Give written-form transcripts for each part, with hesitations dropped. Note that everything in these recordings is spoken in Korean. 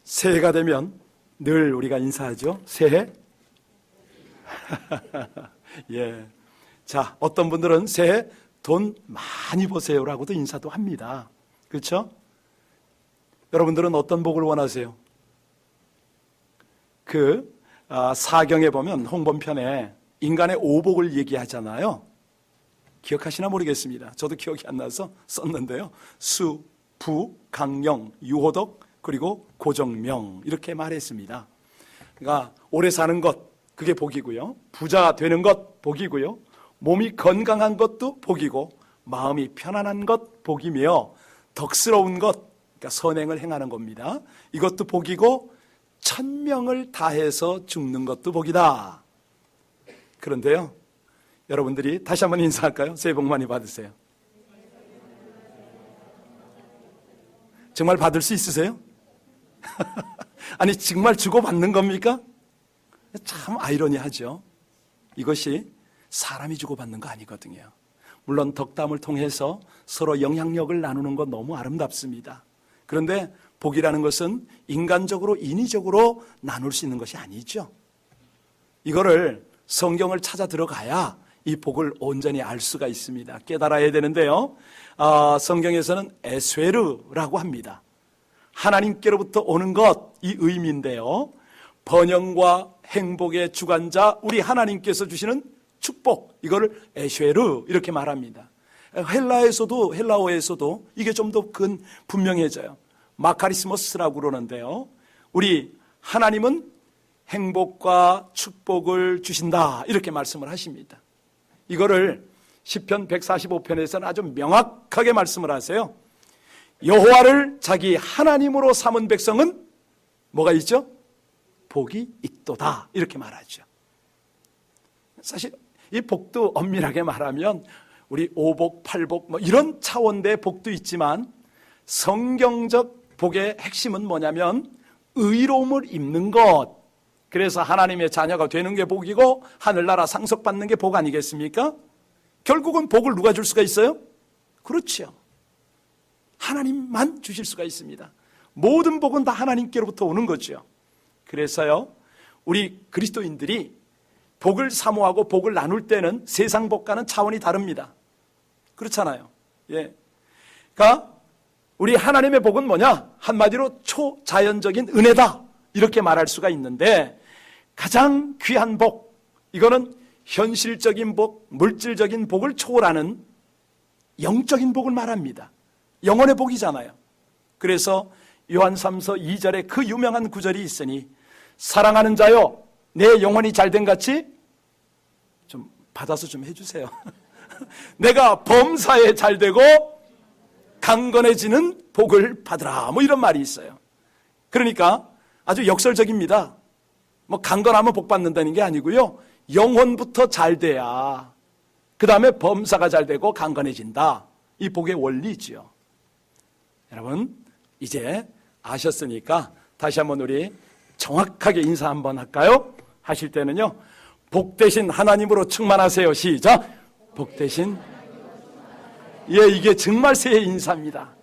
새해가 되면 늘 우리가 인사하죠. 새해. 예. 자, 어떤 분들은 새해 돈 많이 버세요라고도 인사도 합니다. 그렇죠? 여러분들은 어떤 복을 원하세요? 사경에 보면 홍범편에 인간의 오복을 얘기하잖아요. 기억하시나 모르겠습니다. 저도 기억이 안 나서 썼는데요. 수, 부, 강령, 유호덕, 그리고 고정명 이렇게 말했습니다. 그러니까 오래 사는 것 그게 복이고요. 부자 되는 것 복이고요. 몸이 건강한 것도 복이고 마음이 편안한 것 복이며 덕스러운 것 그러니까 선행을 행하는 겁니다. 이것도 복이고 천명을 다해서 죽는 것도 복이다. 그런데요. 여러분들이 다시 한번 인사할까요? 새해 복 많이 받으세요. 정말 받을 수 있으세요? 아니 정말 주고받는 겁니까? 참 아이러니하죠. 이것이 사람이 주고받는 거 아니거든요. 물론 덕담을 통해서 서로 영향력을 나누는 건 너무 아름답습니다. 그런데 복이라는 것은 인간적으로 인위적으로 나눌 수 있는 것이 아니죠. 이거를 성경을 찾아 들어가야 이 복을 온전히 알 수가 있습니다. 깨달아야 되는데요. 성경에서는 에스웨르라고 합니다. 하나님께로부터 오는 것, 이 의미인데요. 번영과 행복의 주관자 우리 하나님께서 주시는 축복, 이거를 에쉐르 이렇게 말합니다. 헬라어에서도 이게 좀 더 분명해져요. 마카리스모스라고 그러는데요. 우리 하나님은 행복과 축복을 주신다 이렇게 말씀을 하십니다. 이거를 시편 145편에서는 아주 명확하게 말씀을 하세요. 여호와를 자기 하나님으로 삼은 백성은 뭐가 있죠? 복이 있도다 이렇게 말하죠. 사실 이 복도 엄밀하게 말하면 우리 오복, 팔복 뭐 이런 차원의 복도 있지만 성경적 복의 핵심은 뭐냐면 의로움을 입는 것. 그래서 하나님의 자녀가 되는 게 복이고 하늘나라 상속받는 게 복 아니겠습니까? 결국은 복을 누가 줄 수가 있어요? 그렇죠. 하나님만 주실 수가 있습니다. 모든 복은 다 하나님께로부터 오는 거죠. 그래서요, 우리 그리스도인들이 복을 사모하고 복을 나눌 때는 세상 복과는 차원이 다릅니다. 그렇잖아요. 예. 그러니까 우리 하나님의 복은 뭐냐? 한마디로 초자연적인 은혜다. 이렇게 말할 수가 있는데 가장 귀한 복, 이거는 현실적인 복, 물질적인 복을 초월하는 영적인 복을 말합니다. 영혼의 복이잖아요. 그래서 요한 3서 2절에 그 유명한 구절이 있으니 사랑하는 자여 내 영혼이 잘된 같이 좀 받아서 좀 해주세요. 내가 범사에 잘되고 강건해지는 복을 받으라 뭐 이런 말이 있어요. 그러니까 아주 역설적입니다. 뭐 강건하면 복 받는다는 게 아니고요. 영혼부터 잘 돼야 그 다음에 범사가 잘 되고 강건해진다. 이 복의 원리지요. 여러분 이제 아셨으니까 다시 한번 우리 정확하게 인사 한번 할까요? 하실 때는요. 복 되신 하나님으로 충만하세요. 시작. 복 되신. 예, 이게 정말 새해 인사입니다.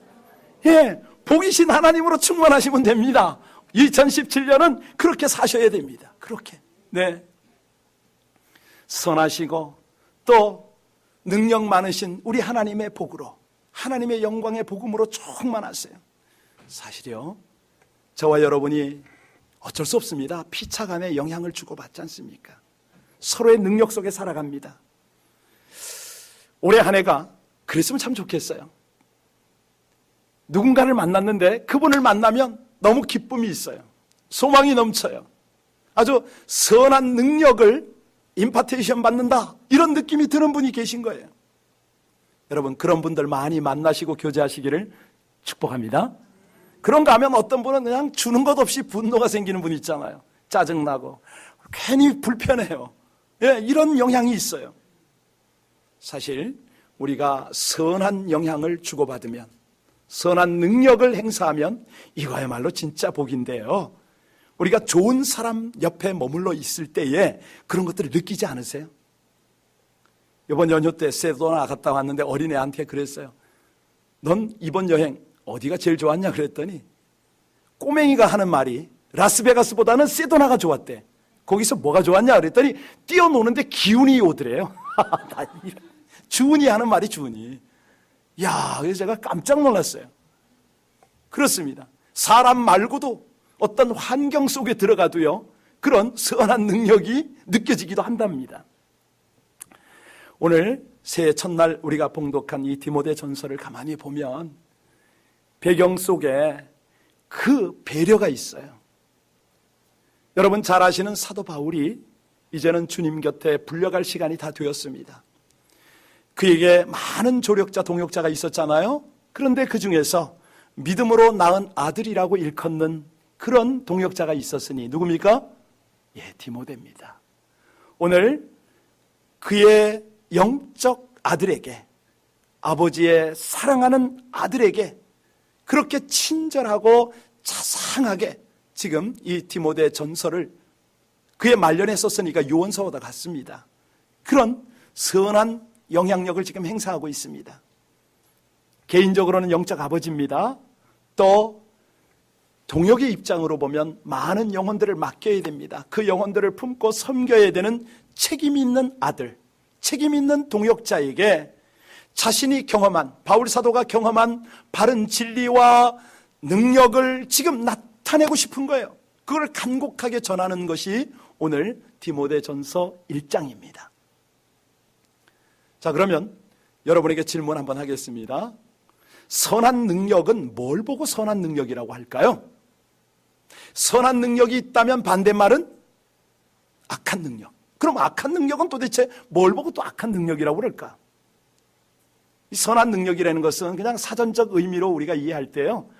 예, 복이신 하나님으로 충만하시면 됩니다. 2017년은 그렇게 사셔야 됩니다. 그렇게. 네. 선하시고 또 능력 많으신 우리 하나님의 복으로 하나님의 영광의 복음으로 충만하세요. 사실요, 저와 여러분이 어쩔 수 없습니다. 피차간에 영향을 주고받지 않습니까? 서로의 능력 속에 살아갑니다. 올해 한 해가 그랬으면 참 좋겠어요. 누군가를 만났는데 그분을 만나면 너무 기쁨이 있어요. 소망이 넘쳐요. 아주 선한 능력을 임파테이션 받는다 이런 느낌이 드는 분이 계신 거예요. 여러분 그런 분들 많이 만나시고 교제하시기를 축복합니다. 그런가 하면 어떤 분은 그냥 주는 것 없이 분노가 생기는 분 있잖아요. 짜증나고 괜히 불편해요. 예, 이런 영향이 있어요. 사실 우리가 선한 영향을 주고받으면 선한 능력을 행사하면 이거야말로 진짜 복인데요. 우리가 좋은 사람 옆에 머물러 있을 때에 그런 것들을 느끼지 않으세요? 이번 연휴 때 세도나 갔다 왔는데 어린애한테 그랬어요. 넌 이번 여행 어디가 제일 좋았냐 그랬더니 꼬맹이가 하는 말이 라스베가스보다는 세도나가 좋았대. 거기서 뭐가 좋았냐 그랬더니 뛰어노는데 기운이 오더래요. 주은이 하는 말이 주은이. 야, 그래서 제가 깜짝 놀랐어요. 그렇습니다. 사람 말고도 어떤 환경 속에 들어가도요, 그런 선한 능력이 느껴지기도 한답니다. 오늘 새해 첫날 우리가 봉독한 이 디모데 전서를 가만히 보면 배경 속에 그 배려가 있어요. 여러분 잘 아시는 사도 바울이 이제는 주님 곁에 불려갈 시간이 다 되었습니다. 그에게 많은 조력자, 동역자가 있었잖아요. 그런데 그 중에서 믿음으로 낳은 아들이라고 일컫는 그런 동역자가 있었으니 누굽니까? 예, 디모데입니다. 오늘 그의 영적 아들에게, 아버지의 사랑하는 아들에게 그렇게 친절하고 자상하게 지금 이 디모데 전서를 그의 말년에 썼으니까 요원서보다 같습니다. 그런 선한 영향력을 지금 행사하고 있습니다. 개인적으로는 영적 아버지입니다. 또 동역의 입장으로 보면 많은 영혼들을 맡겨야 됩니다. 그 영혼들을 품고 섬겨야 되는 책임 있는 아들, 책임 있는 동역자에게 자신이 경험한, 바울 사도가 경험한 바른 진리와 능력을 지금 나타내고 싶은 거예요. 그걸 간곡하게 전하는 것이 오늘 디모데 전서 1장입니다. 자, 그러면 여러분에게 질문 한번 하겠습니다. 선한 능력은 뭘 보고 선한 능력이라고 할까요? 선한 능력이 있다면 반대말은 악한 능력. 그럼 악한 능력은 도대체 뭘 보고 또 악한 능력이라고 그럴까? 이 선한 능력이라는 것은 그냥 사전적 의미로 우리가 이해할 때요,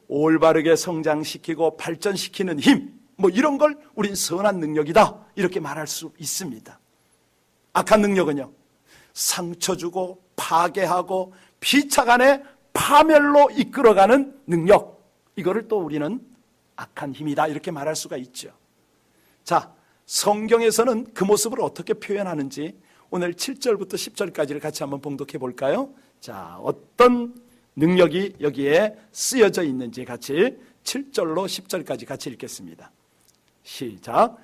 올바르게 성장시키고 발전시키는 힘, 뭐 이런 걸 우린 선한 능력이다 이렇게 말할 수 있습니다. 악한 능력은요, 상처 주고 파괴하고 피차간에 파멸로 이끌어가는 능력, 이거를 또 우리는 악한 힘이다 이렇게 말할 수가 있죠. 자, 성경에서는 그 모습을 어떻게 표현하는지 오늘 7절부터 10절까지를 같이 한번 봉독해 볼까요? 자, 어떤 능력이 여기에 쓰여져 있는지 같이 7절로 10절까지 같이 읽겠습니다. 시작.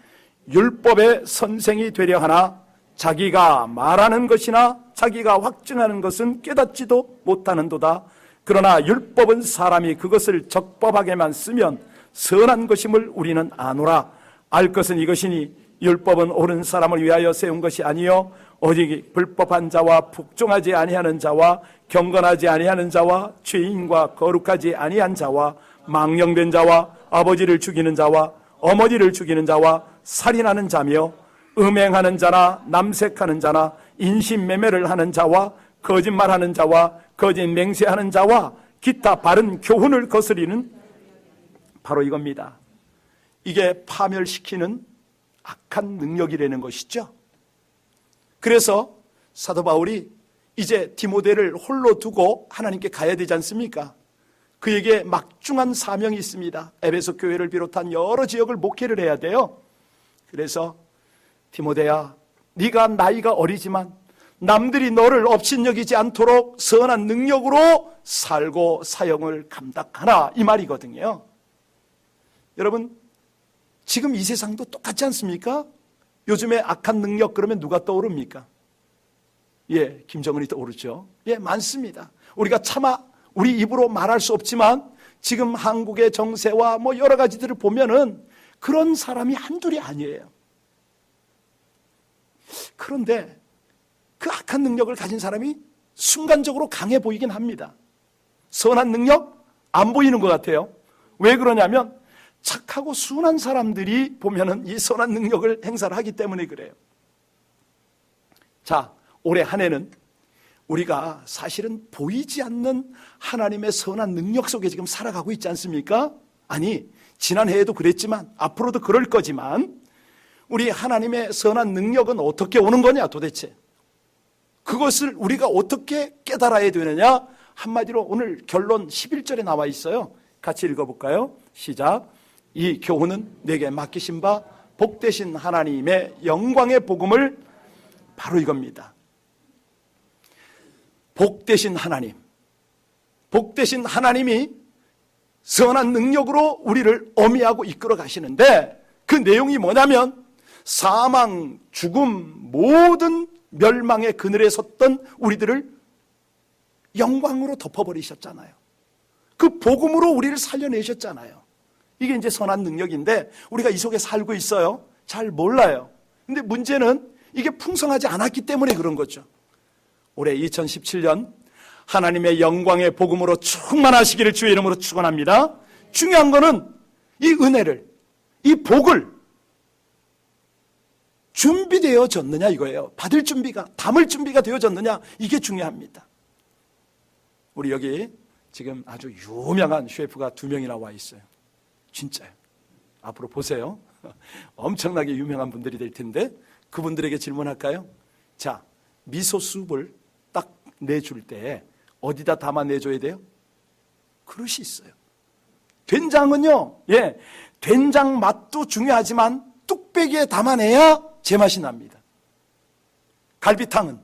율법의 선생이 되려 하나 자기가 말하는 것이나 자기가 확증하는 것은 깨닫지도 못하는도다. 그러나 율법은 사람이 그것을 적법하게만 쓰면 선한 것임을 우리는 아노라. 알 것은 이것이니 율법은 옳은 사람을 위하여 세운 것이 아니요 오직 불법한 자와 복종하지 아니하는 자와 경건하지 아니하는 자와 죄인과 거룩하지 아니한 자와 망령된 자와 아버지를 죽이는 자와 어머니를 죽이는 자와 살인하는 자며 음행하는 자나 남색하는 자나 인신매매를 하는 자와 거짓말하는 자와 거짓 맹세하는 자와 기타 바른 교훈을 거스리는, 바로 이겁니다. 이게 파멸시키는 악한 능력이라는 것이죠. 그래서 사도 바울이 이제 디모데를 홀로 두고 하나님께 가야 되지 않습니까? 그에게 막중한 사명이 있습니다. 에베소 교회를 비롯한 여러 지역을 목회를 해야 돼요. 그래서 디모데야, 네가 나이가 어리지만 남들이 너를 업신여기지 않도록 선한 능력으로 살고 사역을 감당하라, 이 말이거든요. 여러분, 지금 이 세상도 똑같지 않습니까? 요즘에 악한 능력 그러면 누가 떠오릅니까? 예, 김정은이 떠오르죠. 예, 많습니다. 우리가 차마 우리 입으로 말할 수 없지만 지금 한국의 정세와 뭐 여러 가지들을 보면은 그런 사람이 한둘이 아니에요. 그런데 그 악한 능력을 가진 사람이 순간적으로 강해 보이긴 합니다. 선한 능력 안 보이는 것 같아요. 왜 그러냐면 착하고 순한 사람들이 보면은 이 선한 능력을 행사를 하기 때문에 그래요. 자, 올해 한 해는 우리가 사실은 보이지 않는 하나님의 선한 능력 속에 지금 살아가고 있지 않습니까? 아니, 지난해에도 그랬지만 앞으로도 그럴 거지만 우리 하나님의 선한 능력은 어떻게 오는 거냐 도대체? 그것을 우리가 어떻게 깨달아야 되느냐? 한마디로 오늘 결론 11절에 나와 있어요. 같이 읽어볼까요? 시작. 이 교훈은 내게 맡기신 바 복되신 하나님의 영광의 복음을, 바로 이겁니다. 복되신 하나님, 복되신 하나님이 선한 능력으로 우리를 어미하고 이끌어 가시는데, 그 내용이 뭐냐면 사망, 죽음, 모든 멸망의 그늘에 섰던 우리들을 영광으로 덮어버리셨잖아요. 그 복음으로 우리를 살려내셨잖아요. 이게 이제 선한 능력인데 우리가 이 속에 살고 있어요. 잘 몰라요. 근데 문제는 이게 풍성하지 않았기 때문에 그런 거죠. 올해 2017년 하나님의 영광의 복음으로 충만하시기를 주의 이름으로 축원합니다. 중요한 거는 이 은혜를, 이 복을 준비되어졌느냐 이거예요. 받을 준비가, 담을 준비가 되어졌느냐, 이게 중요합니다. 우리 여기 지금 아주 유명한 셰프가 2명이나 와 있어요. 진짜요. 앞으로 보세요. 엄청나게 유명한 분들이 될 텐데 그분들에게 질문할까요? 자, 미소숲을 딱 내줄 때 어디다 담아 내줘야 돼요? 그릇이 있어요. 된장은요, 된장 맛도 중요하지만 뚝배기에 담아내야 제맛이 납니다. 갈비탕은,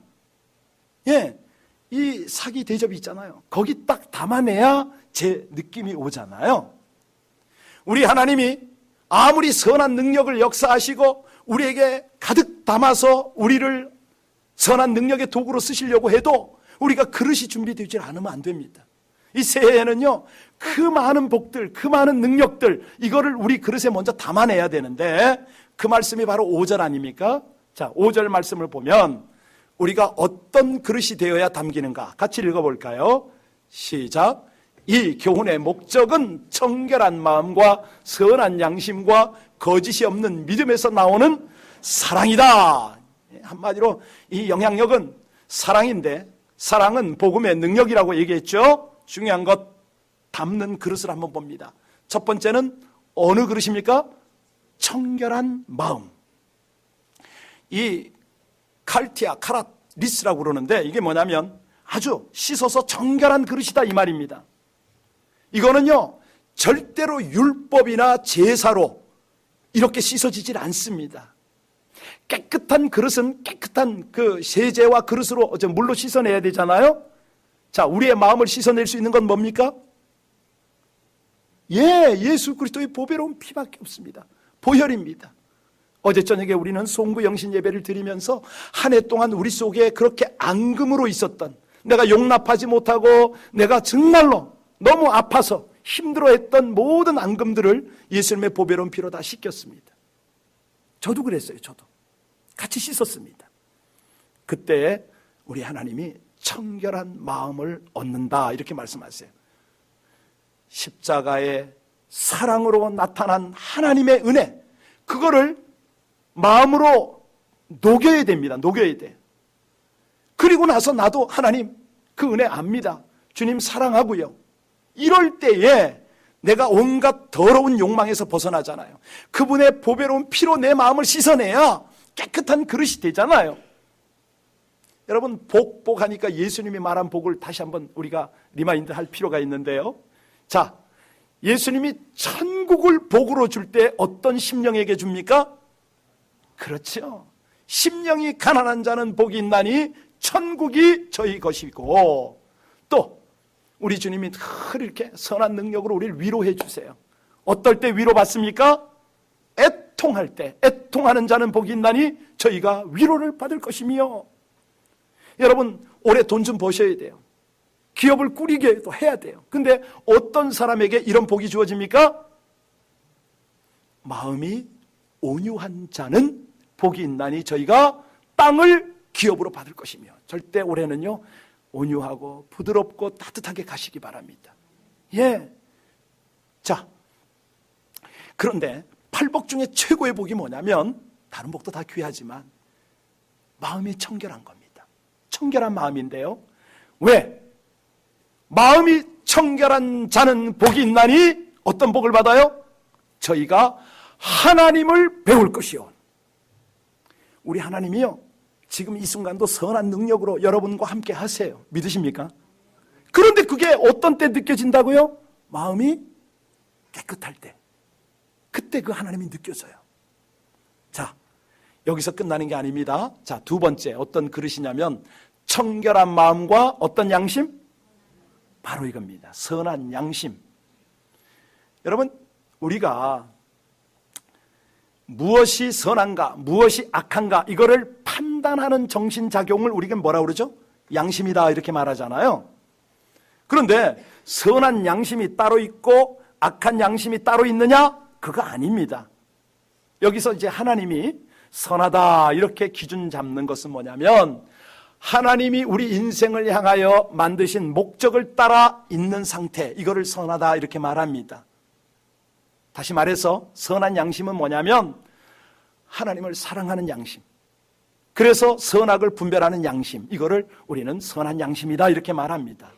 이 사기 대접이 있잖아요. 거기 딱 담아내야 제 느낌이 오잖아요. 우리 하나님이 아무리 선한 능력을 역사하시고 우리에게 가득 담아서 우리를 선한 능력의 도구로 쓰시려고 해도 우리가 그릇이 준비되지 않으면 안 됩니다. 이 새해에는요, 그 많은 복들, 그 많은 능력들, 이거를 우리 그릇에 먼저 담아내야 되는데 그 말씀이 바로 5절 아닙니까? 자, 5절 말씀을 보면 우리가 어떤 그릇이 되어야 담기는가 같이 읽어볼까요? 시작. 이 교훈의 목적은 청결한 마음과 선한 양심과 거짓이 없는 믿음에서 나오는 사랑이다. 한마디로 이 영향력은 사랑인데, 사랑은 복음의 능력이라고 얘기했죠. 중요한 것, 담는 그릇을 한번 봅니다. 첫 번째는 어느 그릇입니까? 청결한 마음. 이 칼티아, 카라리스라고 그러는데 이게 뭐냐면 아주 씻어서 정결한 그릇이다 이 말입니다. 이거는요, 절대로 율법이나 제사로 이렇게 씻어지질 않습니다. 깨끗한 그릇은 깨끗한 그 세제와 그릇으로 물로 씻어내야 되잖아요. 자, 우리의 마음을 씻어낼 수 있는 건 뭡니까? 예수 그리스도의 보배로운 피밖에 없습니다. 보혈입니다. 어제 저녁에 우리는 송구 영신 예배를 드리면서 한 해 동안 우리 속에 그렇게 앙금으로 있었던, 내가 용납하지 못하고 내가 정말로 너무 아파서 힘들어했던 모든 앙금들을 예수님의 보배로운 피로 다 씻겼습니다. 저도 그랬어요. 저도 같이 씻었습니다. 그때 우리 하나님이 청결한 마음을 얻는다 이렇게 말씀하세요. 십자가의 사랑으로 나타난 하나님의 은혜, 그거를 마음으로 녹여야 됩니다. 녹여야 돼. 그리고 나서 나도 하나님 그 은혜 압니다. 주님 사랑하고요. 이럴 때에 내가 온갖 더러운 욕망에서 벗어나잖아요. 그분의 보배로운 피로 내 마음을 씻어내야 깨끗한 그릇이 되잖아요. 여러분, 복하니까 예수님이 말한 복을 다시 한번 우리가 리마인드 할 필요가 있는데요. 자, 예수님이 천국을 복으로 줄 때 어떤 심령에게 줍니까? 그렇죠. 심령이 가난한 자는 복이 있나니 천국이 저희 것이고, 또 우리 주님이 늘 이렇게 선한 능력으로 우리를 위로해 주세요. 어떨 때 위로받습니까? 애통할 때, 애통하는 자는 복이 있나니 저희가 위로를 받을 것이며. 여러분, 올해 돈 좀 버셔야 돼요. 기업을 꾸리게도 해야 돼요. 근데 어떤 사람에게 이런 복이 주어집니까? 마음이 온유한 자는 복이 있나니 저희가 땅을 기업으로 받을 것이며. 절대 올해는요, 온유하고 부드럽고 따뜻하게 가시기 바랍니다. 자, 그런데 8복 중에 최고의 복이 뭐냐면, 다른 복도 다 귀하지만 마음이 청결한 겁니다. 청결한 마음인데요. 왜? 마음이 청결한 자는 복이 있나니 어떤 복을 받아요? 저희가 하나님을 배울 것이요. 우리 하나님이요, 지금 이 순간도 선한 능력으로 여러분과 함께 하세요. 믿으십니까? 그런데 그게 어떤 때 느껴진다고요? 마음이 깨끗할 때. 그때 그 하나님이 느껴져요. 자, 여기서 끝나는 게 아닙니다. 자, 두 번째 어떤 그릇이냐면 청결한 마음과 어떤 양심? 바로 이겁니다. 선한 양심. 여러분, 우리가 무엇이 선한가, 무엇이 악한가, 이거를 판단하는 정신작용을 우리가 뭐라 그러죠? 양심이다, 이렇게 말하잖아요. 그런데 선한 양심이 따로 있고 악한 양심이 따로 있느냐? 그거 아닙니다. 여기서 이제 하나님이 선하다 이렇게 기준 잡는 것은 뭐냐면, 하나님이 우리 인생을 향하여 만드신 목적을 따라 있는 상태, 이거를 선하다 이렇게 말합니다. 다시 말해서 선한 양심은 뭐냐면 하나님을 사랑하는 양심, 그래서 선악을 분별하는 양심, 이거를 우리는 선한 양심이다 이렇게 말합니다.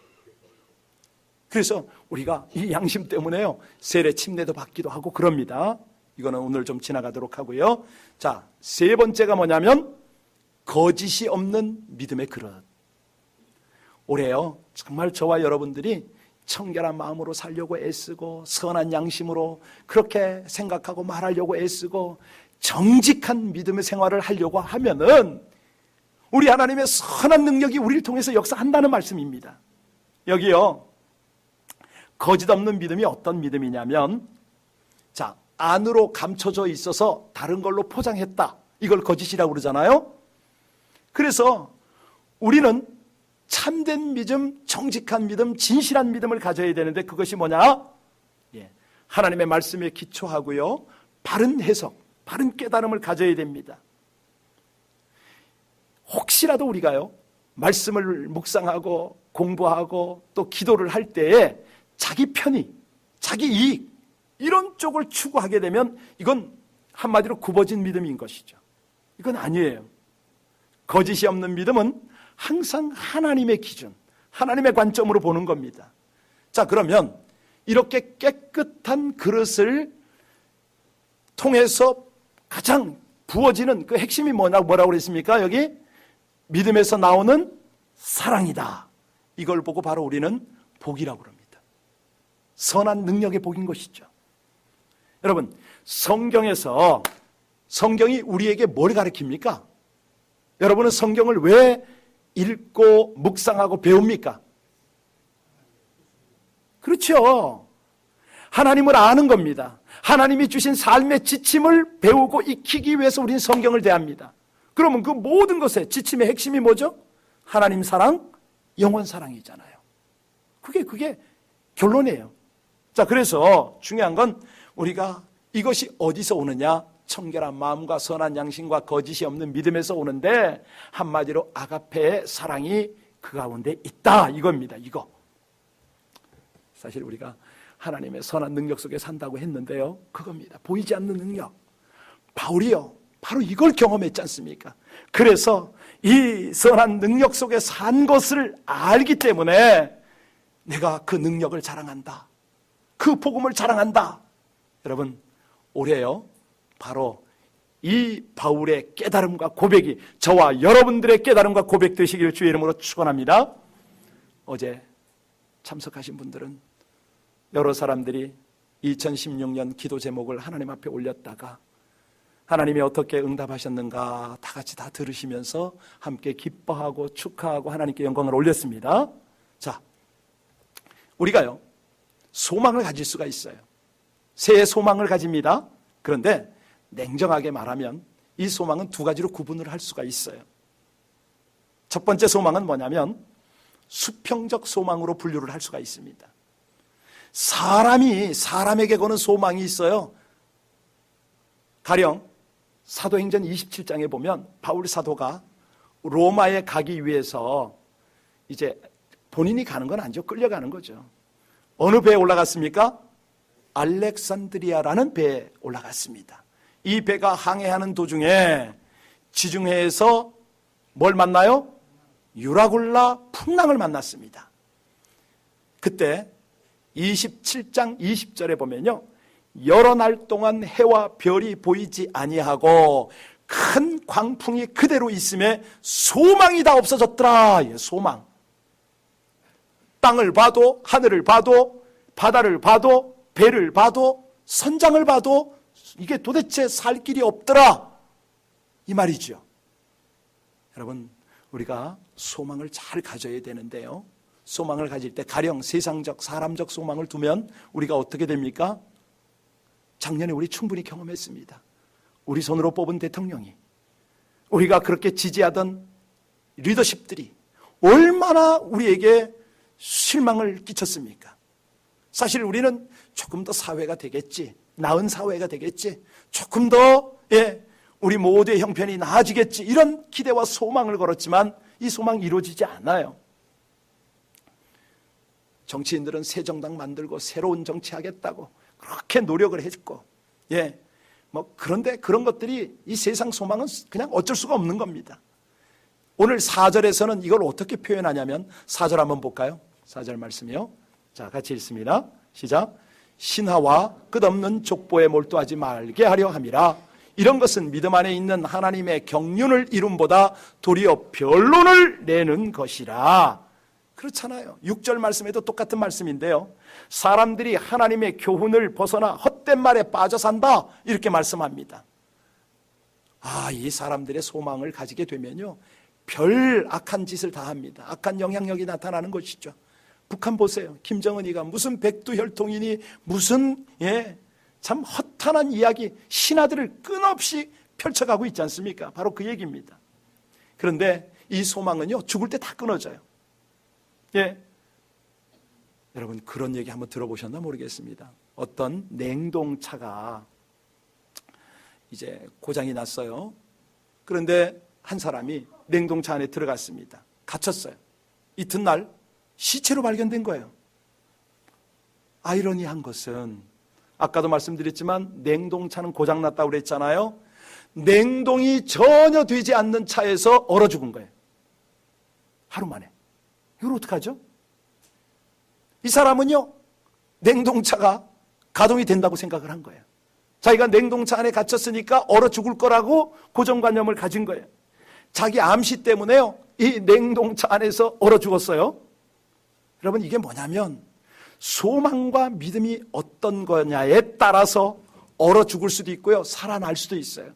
그래서 우리가 이 양심 때문에요, 세례 침례도 받기도 하고 그럽니다. 이거는 오늘 좀 지나가도록 하고요. 자, 세 번째가 뭐냐면 거짓이 없는 믿음의 그릇. 올해요, 정말 저와 여러분들이 청결한 마음으로 살려고 애쓰고 선한 양심으로 그렇게 생각하고 말하려고 애쓰고 정직한 믿음의 생활을 하려고 하면은 우리 하나님의 선한 능력이 우리를 통해서 역사한다는 말씀입니다. 여기요, 거짓 없는 믿음이 어떤 믿음이냐면, 자, 안으로 감춰져 있어서 다른 걸로 포장했다, 이걸 거짓이라고 그러잖아요. 그래서 우리는 참된 믿음, 정직한 믿음, 진실한 믿음을 가져야 되는데 그것이 뭐냐? 하나님의 말씀에 기초하고요, 바른 해석, 바른 깨달음을 가져야 됩니다. 혹시라도 우리가요, 말씀을 묵상하고 공부하고 또 기도를 할 때에 자기 편의, 자기 이익, 이런 쪽을 추구하게 되면 이건 한마디로 굽어진 믿음인 것이죠. 이건 아니에요. 거짓이 없는 믿음은 항상 하나님의 기준, 하나님의 관점으로 보는 겁니다. 자, 그러면 이렇게 깨끗한 그릇을 통해서 가장 부어지는 그 핵심이 뭐라고 그랬습니까? 여기 믿음에서 나오는 사랑이다. 이걸 보고 바로 우리는 복이라고 합니다. 선한 능력의 복인 것이죠. 여러분, 성경이 우리에게 뭘 가르칩니까? 여러분은 성경을 왜 읽고 묵상하고 배웁니까? 그렇죠. 하나님을 아는 겁니다. 하나님이 주신 삶의 지침을 배우고 익히기 위해서 우리는 성경을 대합니다. 그러면 그 모든 것의 지침의 핵심이 뭐죠? 하나님 사랑, 영원 사랑이잖아요. 그게 결론이에요. 자, 그래서 중요한 건 우리가 이것이 어디서 오느냐? 청결한 마음과 선한 양심과 거짓이 없는 믿음에서 오는데, 한마디로 아가페의 사랑이 그 가운데 있다, 이겁니다. 이거. 사실 우리가 하나님의 선한 능력 속에 산다고 했는데요, 그겁니다. 보이지 않는 능력. 바울이요, 바로 이걸 경험했지 않습니까? 그래서 이 선한 능력 속에 산 것을 알기 때문에 내가 그 능력을 자랑한다, 그 복음을 자랑한다. 여러분, 올해요, 바로 이 바울의 깨달음과 고백이 저와 여러분들의 깨달음과 고백 되시기를 주의 이름으로 축원합니다. 어제 참석하신 분들은 여러 사람들이 2016년 기도 제목을 하나님 앞에 올렸다가 하나님이 어떻게 응답하셨는가 다 같이 다 들으시면서 함께 기뻐하고 축하하고 하나님께 영광을 올렸습니다. 자, 우리가요, 소망을 가질 수가 있어요. 새해 소망을 가집니다. 그런데 냉정하게 말하면 이 소망은 두 가지로 구분을 할 수가 있어요. 첫 번째 소망은 뭐냐면 수평적 소망으로 분류를 할 수가 있습니다. 사람에게 거는 소망이 있어요. 가령 사도행전 27장에 보면 바울 사도가 로마에 가기 위해서 이제 본인이 가는 건 아니죠. 끌려가는 거죠. 어느 배에 올라갔습니까? 알렉산드리아라는 배에 올라갔습니다. 이 배가 항해하는 도중에 지중해에서 뭘 만나요? 유라굴라 풍랑을 만났습니다. 그때 27장 20절에 보면요, 여러 날 동안 해와 별이 보이지 아니하고 큰 광풍이 그대로 있음에 소망이 다 없어졌더라. 소망. 땅을 봐도, 하늘을 봐도, 바다를 봐도, 배를 봐도, 선장을 봐도 이게 도대체 살 길이 없더라, 이 말이죠. 여러분, 우리가 소망을 잘 가져야 되는데요, 소망을 가질 때 가령 세상적, 사람적 소망을 두면 우리가 어떻게 됩니까? 작년에 우리 충분히 경험했습니다. 우리 손으로 뽑은 대통령이, 우리가 그렇게 지지하던 리더십들이 얼마나 우리에게 실망을 끼쳤습니까? 사실 우리는 조금 더 사회가 되겠지, 나은 사회가 되겠지, 조금 더 우리 모두의 형편이 나아지겠지, 이런 기대와 소망을 걸었지만 이 소망이 이루어지지 않아요. 정치인들은 새 정당 만들고 새로운 정치하겠다고 그렇게 노력을 했고, 그런데 그런 것들이 이 세상 소망은 그냥 어쩔 수가 없는 겁니다. 오늘 4절에서는 이걸 어떻게 표현하냐면, 4절 한번 볼까요? 4절 말씀이요. 자, 같이 읽습니다. 시작. 신하와 끝없는 족보에 몰두하지 말게 하려 함이라. 이런 것은 믿음 안에 있는 하나님의 경륜을 이룸보다 도리어 변론을 내는 것이라. 그렇잖아요. 6절 말씀에도 똑같은 말씀인데요. 사람들이 하나님의 교훈을 벗어나 헛된 말에 빠져 산다, 이렇게 말씀합니다. 이 사람들의 소망을 가지게 되면요, 별 악한 짓을 다 합니다. 악한 영향력이 나타나는 것이죠. 북한 보세요. 김정은이가 무슨 백두혈통이니 무슨 참 허탄한 이야기, 신하들을 끊없이 펼쳐가고 있지 않습니까? 바로 그 얘기입니다. 그런데 이 소망은요, 죽을 때 다 끊어져요. 여러분, 그런 얘기 한번 들어보셨나 모르겠습니다. 어떤 냉동차가 이제 고장이 났어요. 그런데 한 사람이 냉동차 안에 들어갔습니다. 갇혔어요. 이튿날 시체로 발견된 거예요. 아이러니한 것은, 아까도 말씀드렸지만 냉동차는 고장났다고 그랬잖아요. 냉동이 전혀 되지 않는 차에서 얼어 죽은 거예요. 하루 만에. 이걸 어떡하죠? 이 사람은요, 냉동차가 가동이 된다고 생각을 한 거예요. 자기가 냉동차 안에 갇혔으니까 얼어 죽을 거라고 고정관념을 가진 거예요. 자기 암시 때문에요, 이 냉동차 안에서 얼어 죽었어요. 여러분, 이게 뭐냐면 소망과 믿음이 어떤 거냐에 따라서 얼어 죽을 수도 있고요, 살아날 수도 있어요.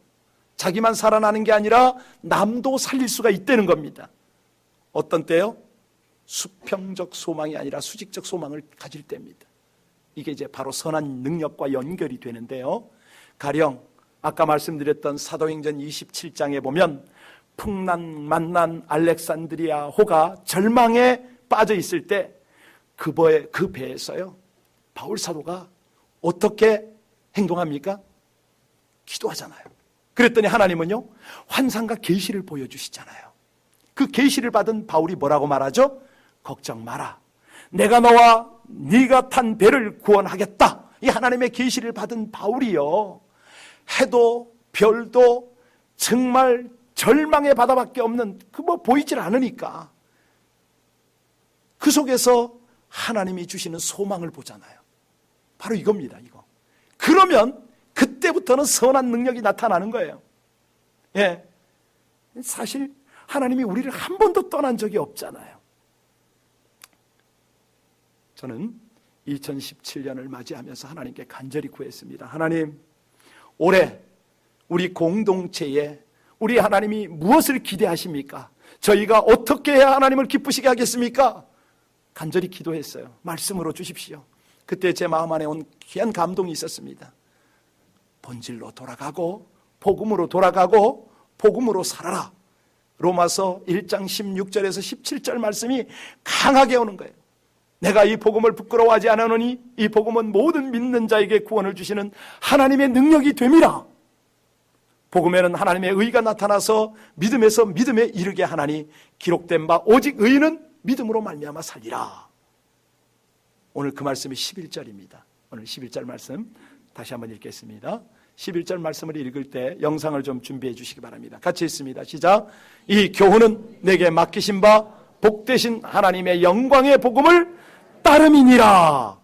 자기만 살아나는 게 아니라 남도 살릴 수가 있다는 겁니다. 어떤 때요? 수평적 소망이 아니라 수직적 소망을 가질 때입니다. 이게 이제 바로 선한 능력과 연결이 되는데요. 가령 아까 말씀드렸던 사도행전 27장에 보면 풍랑만난 알렉산드리아 호가 절망에 빠져 있을 때 그 배에서요, 바울 사도가 어떻게 행동합니까? 기도하잖아요. 그랬더니 하나님은요, 환상과 계시를 보여주시잖아요. 그 계시를 받은 바울이 뭐라고 말하죠? 걱정 마라, 내가 너와 네가 탄 배를 구원하겠다. 이 하나님의 계시를 받은 바울이요, 해도 별도 정말 절망의 바다밖에 없는 보이질 않으니까 그 속에서 하나님이 주시는 소망을 보잖아요. 바로 이겁니다. 이거. 그러면 그때부터는 선한 능력이 나타나는 거예요. 사실 하나님이 우리를 한 번도 떠난 적이 없잖아요. 저는 2017년을 맞이하면서 하나님께 간절히 구했습니다. 하나님, 올해 우리 공동체에 우리 하나님이 무엇을 기대하십니까? 저희가 어떻게 해야 하나님을 기쁘시게 하겠습니까? 간절히 기도했어요. 말씀으로 주십시오. 그때 제 마음 안에 온 귀한 감동이 있었습니다. 본질로 돌아가고 복음으로 돌아가고 복음으로 살아라. 로마서 1장 16절에서 17절 말씀이 강하게 오는 거예요. 내가 이 복음을 부끄러워하지 않으노니 이 복음은 모든 믿는 자에게 구원을 주시는 하나님의 능력이 됨이라. 복음에는 하나님의 의가 나타나서 믿음에서 믿음에 이르게 하나니 기록된 바 오직 의인은 믿음으로 말미암아 살리라. 오늘 그 말씀이 11절입니다. 오늘 11절 말씀 다시 한번 읽겠습니다. 11절 말씀을 읽을 때 영상을 좀 준비해 주시기 바랍니다. 같이 읽습니다. 시작. 이 교훈은 내게 맡기신 바 복되신 하나님의 영광의 복음을 따름이니라.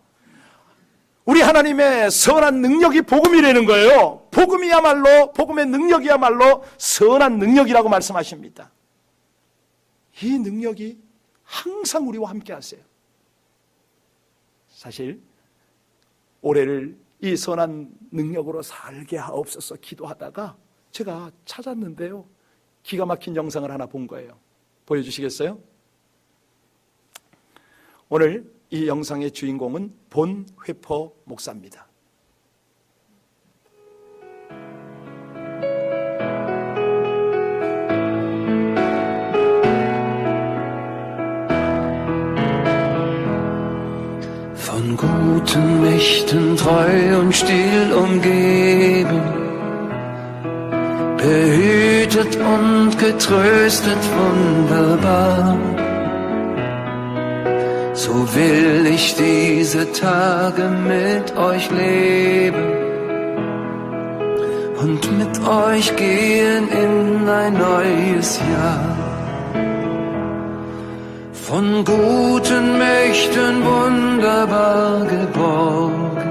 우리 하나님의 선한 능력이 복음이라는 거예요. 복음이야말로, 복음의 능력이야말로 선한 능력이라고 말씀하십니다. 이 능력이 항상 우리와 함께 하세요. 사실 올해를 이 선한 능력으로 살게 하옵소서 기도하다가 제가 찾았는데요, 기가 막힌 영상을 하나 본 거예요. 보여주시겠어요? 오늘 이 영상의 주인공은 본 회퍼 목사입니다. treu und still umgeben, behütet und getröstet wunderbar. So will ich diese Tage mit euch leben und mit euch gehen in ein neues Jahr. Von guten Mächten wunderbar geborgen,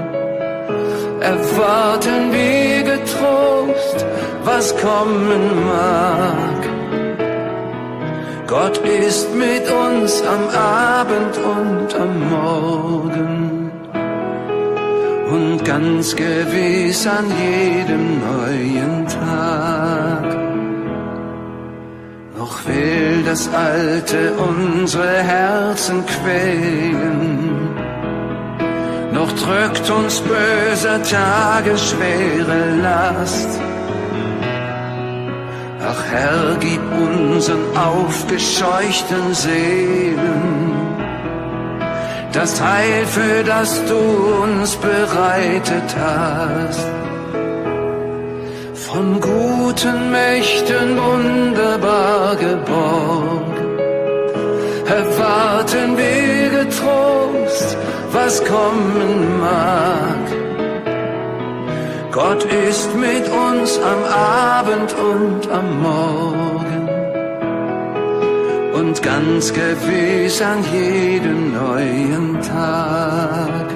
erwarten wir getrost, was kommen mag. Gott ist mit uns am Abend und am Morgen und ganz gewiss an jedem neuen Tag. Noch will das Alte unsere Herzen quälen, noch drückt uns böser Tage schwere Last. Ach Herr, gib unseren aufgescheuchten Seelen das Heil, für das du uns bereitet hast. Von guten Mächten wunderbar geborgen, erwarten wir getrost, was kommen mag. Gott ist mit uns am Abend und am Morgen und ganz gewiss an jedem neuen Tag.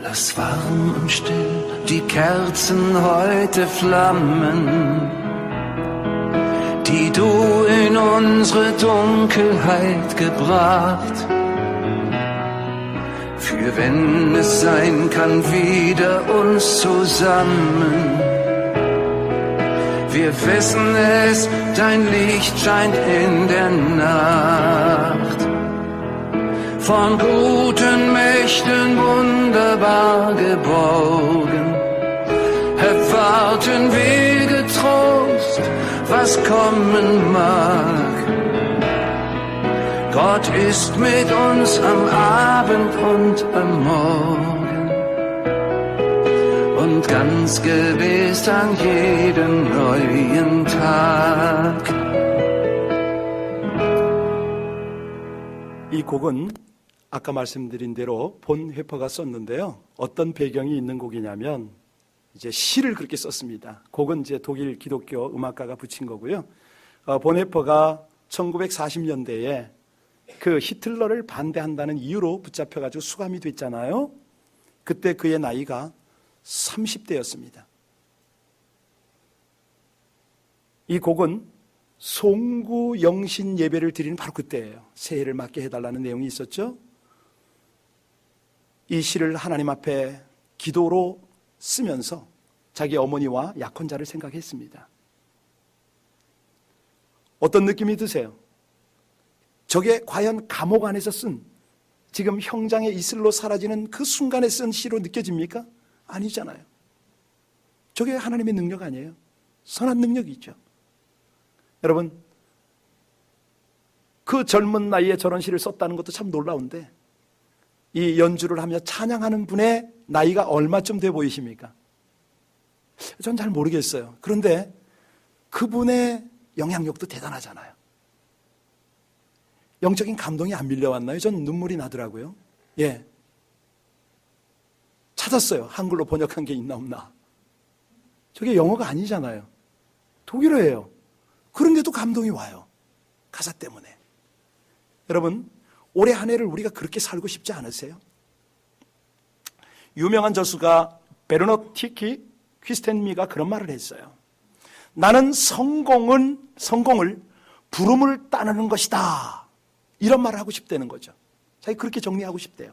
Lass warm und still die Kerzen heute flammen, die du in unsere Dunkelheit gebracht. Für wenn es sein kann, wieder uns zusammen. Wir wissen es, dein Licht scheint in der Nacht. Von guten Mächten wunderbar geborgen, erwarten wir getrost, was kommen mag. Gott ist mit uns am Abend und am Morgen und ganz gewiss an jedem neuen Tag. 이 곡은 아까 말씀드린 대로 본헤퍼가 썼는데요. 어떤 배경이 있는 곡이냐면 이제 시를 그렇게 썼습니다. 곡은 이제 독일 기독교 음악가가 붙인 거고요. 본헤퍼가 1940년대에 그 히틀러를 반대한다는 이유로 붙잡혀가지고 수감이 됐잖아요. 그때 그의 나이가 30대였습니다. 이 곡은 송구 영신 예배를 드리는 바로 그때예요. 새해를 맞게 해달라는 내용이 있었죠. 이 시를 하나님 앞에 기도로 쓰면서 자기 어머니와 약혼자를 생각했습니다. 어떤 느낌이 드세요? 저게 과연 감옥 안에서 쓴, 지금 형장의 이슬로 사라지는 그 순간에 쓴 시로 느껴집니까? 아니잖아요. 저게 하나님의 능력 아니에요? 선한 능력이죠. 여러분, 그 젊은 나이에 저런 시를 썼다는 것도 참 놀라운데, 이 연주를 하며 찬양하는 분의 나이가 얼마쯤 돼 보이십니까? 전 잘 모르겠어요. 그런데 그분의 영향력도 대단하잖아요. 영적인 감동이 안 밀려왔나요? 전 눈물이 나더라고요. 예. 찾았어요. 한글로 번역한 게 있나 없나. 저게 영어가 아니잖아요. 독일어예요. 그런데도 감동이 와요. 가사 때문에. 여러분, 올해 한 해를 우리가 그렇게 살고 싶지 않으세요? 유명한 저수가 베르너티키 퀴스텐미가 그런 말을 했어요. 나는 성공을 부름을 따르는 것이다. 이런 말을 하고 싶다는 거죠. 자기 그렇게 정리하고 싶대요.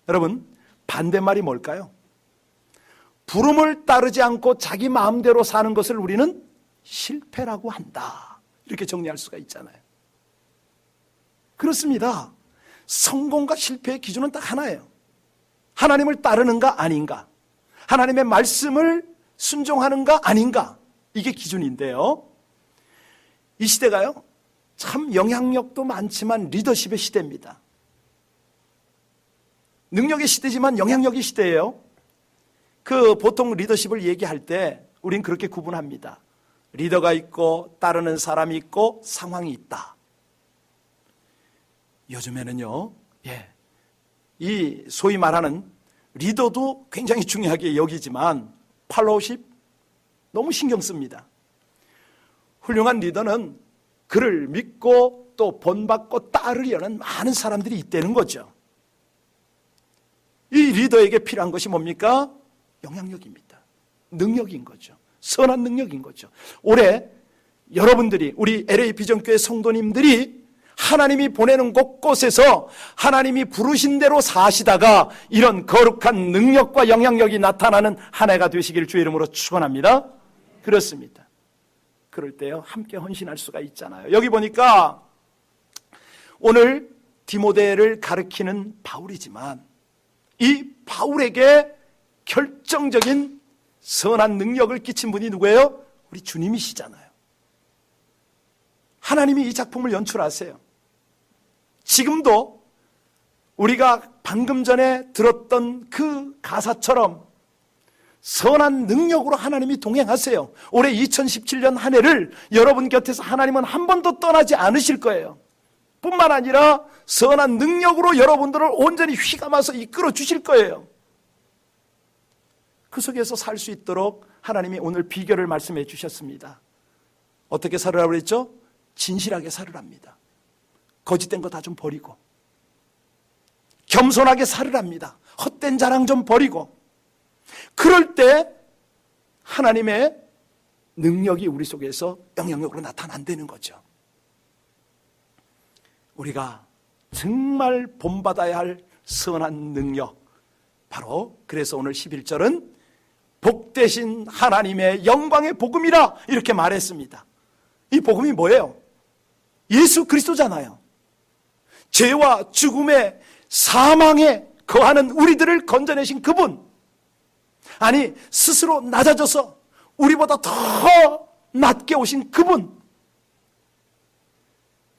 여러분, 반대말이 뭘까요? 부름을 따르지 않고 자기 마음대로 사는 것을 우리는 실패라고 한다. 이렇게 정리할 수가 있잖아요. 그렇습니다. 성공과 실패의 기준은 딱 하나예요. 하나님을 따르는가 아닌가, 하나님의 말씀을 순종하는가 아닌가, 이게 기준인데요. 이 시대가요, 참 영향력도 많지만 리더십의 시대입니다. 능력의 시대지만 영향력의 시대예요. 보통 리더십을 얘기할 때 우린 그렇게 구분합니다. 리더가 있고 따르는 사람이 있고 상황이 있다. 요즘에는요, 이 소위 말하는 리더도 굉장히 중요하게 여기지만 팔로우십 너무 신경 씁니다. 훌륭한 리더는 그를 믿고 또 본받고 따르려는 많은 사람들이 있다는 거죠. 이 리더에게 필요한 것이 뭡니까? 영향력입니다. 능력인 거죠. 선한 능력인 거죠. 올해 여러분들이, 우리 LA 비전교회 성도님들이 하나님이 보내는 곳곳에서 하나님이 부르신 대로 사시다가 이런 거룩한 능력과 영향력이 나타나는 한 해가 되시길 주의 이름으로 축원합니다. 그렇습니다. 그럴 때요, 함께 헌신할 수가 있잖아요. 여기 보니까 오늘 디모데를 가리키는 바울이지만 이 바울에게 결정적인 선한 능력을 끼친 분이 누구예요? 우리 주님이시잖아요. 하나님이 이 작품을 연출하세요. 지금도 우리가 방금 전에 들었던 그 가사처럼 선한 능력으로 하나님이 동행하세요. 올해 2017년 한 해를 여러분 곁에서 하나님은 한 번도 떠나지 않으실 거예요. 뿐만 아니라 선한 능력으로 여러분들을 온전히 휘감아서 이끌어 주실 거예요. 그 속에서 살 수 있도록 하나님이 오늘 비결을 말씀해 주셨습니다. 어떻게 살으라고 그랬죠? 진실하게 살으랍니다. 거짓된 거 다 좀 버리고 겸손하게 살으랍니다. 헛된 자랑 좀 버리고. 그럴 때 하나님의 능력이 우리 속에서 영향력으로 나타난다는 거죠. 우리가 정말 본받아야 할 선한 능력, 바로 그래서 오늘 11절은 복되신 하나님의 영광의 복음이라 이렇게 말했습니다. 이 복음이 뭐예요? 예수 그리스도잖아요. 죄와 죽음의 사망에 거하는 우리들을 건져내신 그분, 아니 스스로 낮아져서 우리보다 더 낮게 오신 그분,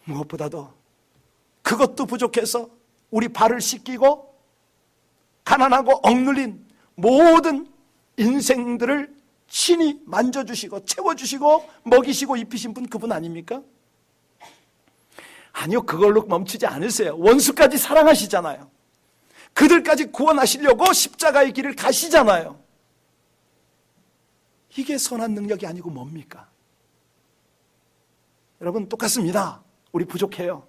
무엇보다도 그것도 부족해서 우리 발을 씻기고 가난하고 억눌린 모든 인생들을 친히 만져주시고 채워주시고 먹이시고 입히신 분, 그분 아닙니까? 아니요, 그걸로 멈추지 않으세요. 원수까지 사랑하시잖아요. 그들까지 구원하시려고 십자가의 길을 가시잖아요. 이게 선한 능력이 아니고 뭡니까? 여러분, 똑같습니다. 우리 부족해요.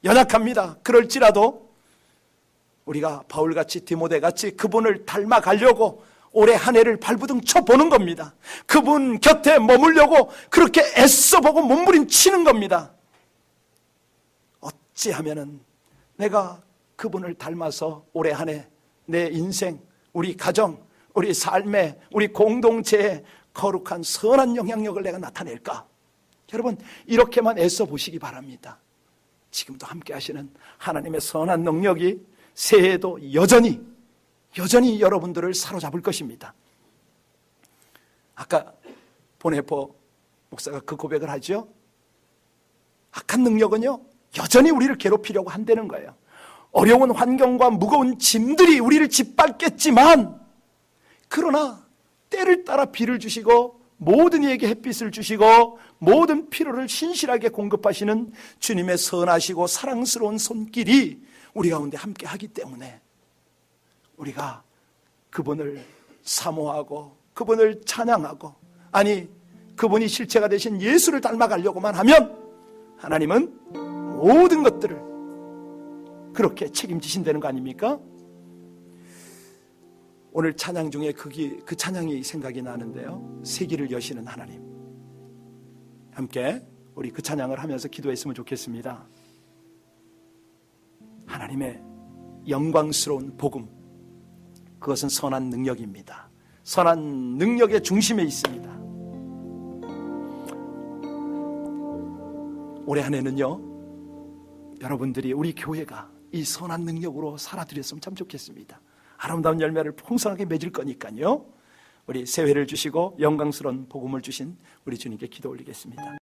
연약합니다. 그럴지라도 우리가 바울같이 디모데같이 그분을 닮아가려고 올해 한 해를 발부둥 쳐보는 겁니다. 그분 곁에 머물려고 그렇게 애써보고 몸부림치는 겁니다. 어찌하면은 내가 그분을 닮아서 올해 한 해 내 인생, 우리 가정, 우리 삶에, 우리 공동체에 거룩한 선한 영향력을 내가 나타낼까? 여러분, 이렇게만 애써 보시기 바랍니다. 지금도 함께 하시는 하나님의 선한 능력이 새해에도 여전히 여러분들을 사로잡을 것입니다. 아까 보네포 목사가 그 고백을 하죠. 악한 능력은요, 여전히 우리를 괴롭히려고 한다는 거예요. 어려운 환경과 무거운 짐들이 우리를 짓밟겠지만, 그러나 때를 따라 비를 주시고 모든 이에게 햇빛을 주시고 모든 필요를 신실하게 공급하시는 주님의 선하시고 사랑스러운 손길이 우리 가운데 함께 하기 때문에 우리가 그분을 사모하고 그분을 찬양하고, 아니 그분이 실체가 되신 예수를 닮아가려고만 하면 하나님은 모든 것들을 그렇게 책임지신다는 거 아닙니까? 오늘 찬양 중에 그 찬양이 생각이 나는데요, 세기를 여시는 하나님. 함께 우리 그 찬양을 하면서 기도했으면 좋겠습니다. 하나님의 영광스러운 복음, 그것은 선한 능력입니다. 선한 능력의 중심에 있습니다. 올해 한 해는요, 여러분들이, 우리 교회가 이 선한 능력으로 살아드렸으면 참 좋겠습니다. 아름다운 열매를 풍성하게 맺을 거니까요, 우리 새해를 주시고 영광스러운 복음을 주신 우리 주님께 기도 올리겠습니다.